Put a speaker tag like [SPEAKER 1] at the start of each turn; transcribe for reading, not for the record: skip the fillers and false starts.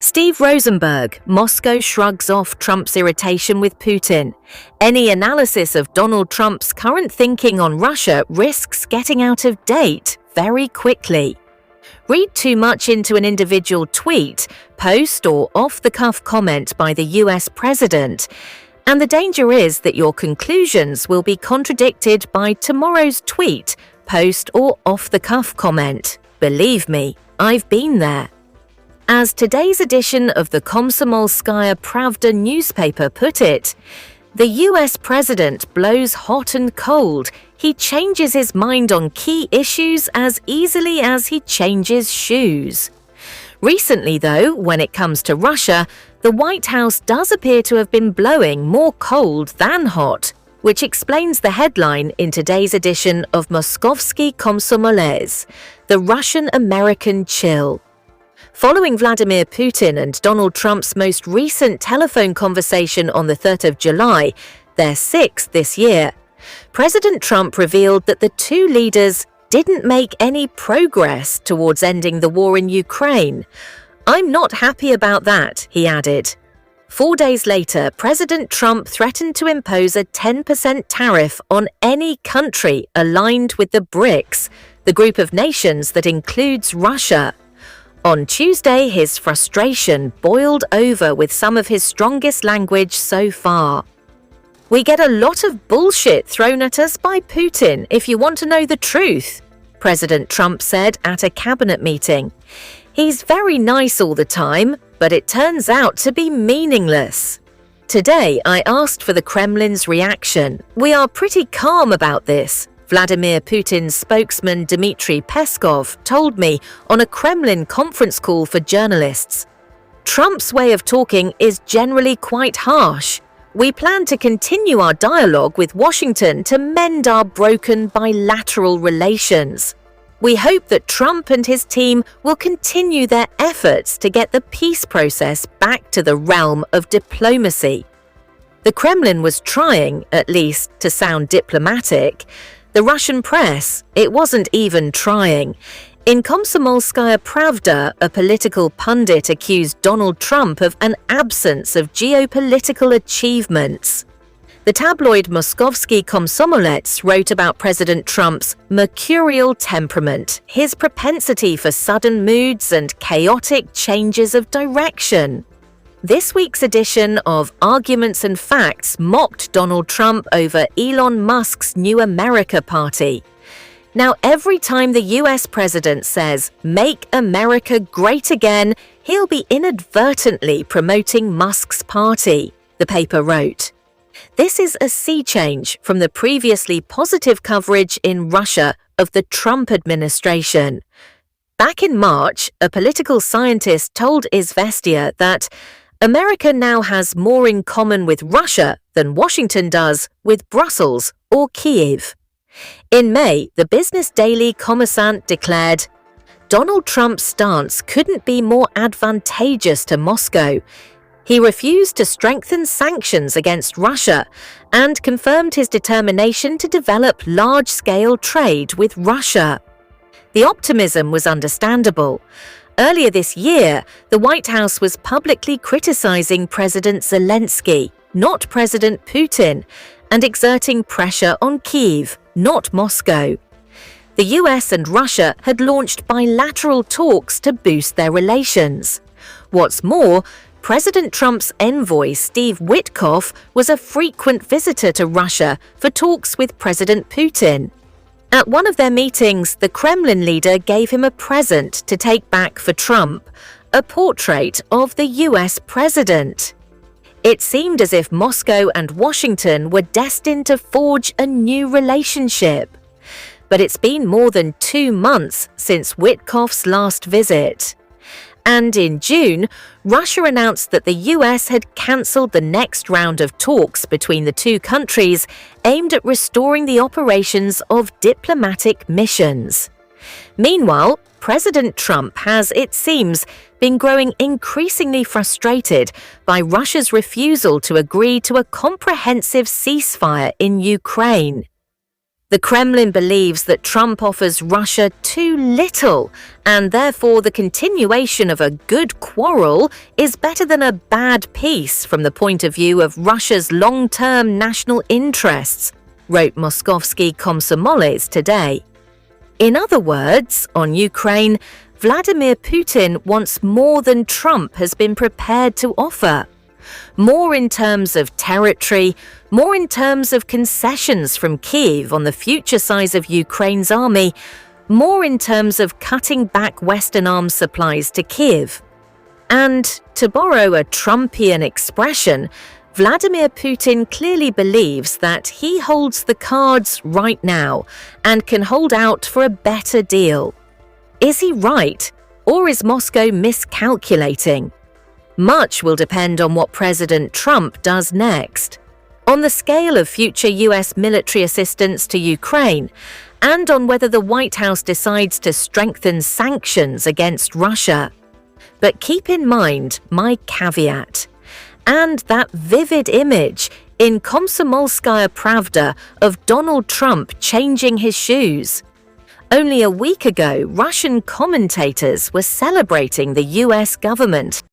[SPEAKER 1] Steve Rosenberg, Moscow shrugs off Trump's irritation with Putin. Any analysis of Donald Trump's current thinking on Russia risks getting out of date very quickly. Read too much into an individual tweet, post, or off-the-cuff comment by the US president, and the danger is that your conclusions will be contradicted by tomorrow's tweet, post, or off-the-cuff comment. Believe me, I've been there. As today's edition of the Komsomolskaya Pravda newspaper put it, the US president blows hot and cold. He changes his mind on key issues as easily as he changes shoes. Recently, though, when it comes to Russia, the White House does appear to have been blowing more cold than hot, which explains the headline in today's edition of Moskovsky Komsomolets, the Russian-American chill. Following Vladimir Putin and Donald Trump's most recent telephone conversation on the 3rd of July, their sixth this year, President Trump revealed that the two leaders didn't make any progress towards ending the war in Ukraine. "I'm not happy about that," he added. 4 days later, President Trump threatened to impose a 10% tariff on any country aligned with the BRICS, the group of nations that includes Russia. On Tuesday, his frustration boiled over with some of his strongest language so far. "We get a lot of bullshit thrown at us by Putin, if you want to know the truth," President Trump said at a cabinet meeting. "He's very nice all the time, but it turns out to be meaningless. Today, I asked for the Kremlin's reaction. We are pretty calm about this," Vladimir Putin's spokesman Dmitry Peskov told me on a Kremlin conference call for journalists. "Trump's way of talking is generally quite harsh. We plan to continue our dialogue with Washington to mend our broken bilateral relations. We hope that Trump and his team will continue their efforts to get the peace process back to the realm of diplomacy." The Kremlin was trying, at least, to sound diplomatic. The Russian press, it wasn't even trying. In Komsomolskaya Pravda, a political pundit accused Donald Trump of an absence of geopolitical achievements. The tabloid Moskovsky Komsomolets wrote about President Trump's mercurial temperament, his propensity for sudden moods and chaotic changes of direction. This week's edition of Arguments and Facts mocked Donald Trump over Elon Musk's New America Party. Now, every time the US president says, "Make America Great Again," he'll be inadvertently promoting Musk's party, the paper wrote. This is a sea change from the previously positive coverage in Russia of the Trump administration. Back in March, a political scientist told Izvestia that America now has more in common with Russia than Washington does with Brussels or Kyiv. In May, the business daily Kommersant declared, "Donald Trump's stance couldn't be more advantageous to Moscow. He refused to strengthen sanctions against Russia and confirmed his determination to develop large-scale trade with Russia." The optimism was understandable. Earlier this year, the White House was publicly criticizing President Zelensky, not President Putin, and exerting pressure on Kyiv, not Moscow. The US and Russia had launched bilateral talks to boost their relations. What's more, President Trump's envoy Steve Witkoff was a frequent visitor to Russia for talks with President Putin. At one of their meetings, the Kremlin leader gave him a present to take back for Trump, a portrait of the US president. It seemed as if Moscow and Washington were destined to forge a new relationship. But it's been more than 2 months since Witkoff's last visit. And in June, Russia announced that the US had cancelled the next round of talks between the two countries aimed at restoring the operations of diplomatic missions. Meanwhile, President Trump has, it seems, been growing increasingly frustrated by Russia's refusal to agree to a comprehensive ceasefire in Ukraine. The Kremlin believes that Trump offers Russia too little, and therefore the continuation of a good quarrel is better than a bad peace from the point of view of Russia's long-term national interests, wrote Moskovsky Komsomoles today. In other words, on Ukraine, Vladimir Putin wants more than Trump has been prepared to offer. More in terms of territory, more in terms of concessions from Kyiv on the future size of Ukraine's army, more in terms of cutting back Western arms supplies to Kyiv. And, to borrow a Trumpian expression, Vladimir Putin clearly believes that he holds the cards right now and can hold out for a better deal. Is he right, or is Moscow miscalculating? Much will depend on what President Trump does next, on the scale of future US military assistance to Ukraine, and on whether the White House decides to strengthen sanctions against Russia. But keep in mind my caveat, and that vivid image in Komsomolskaya Pravda of Donald Trump changing his shoes. Only a week ago, Russian commentators were celebrating the US government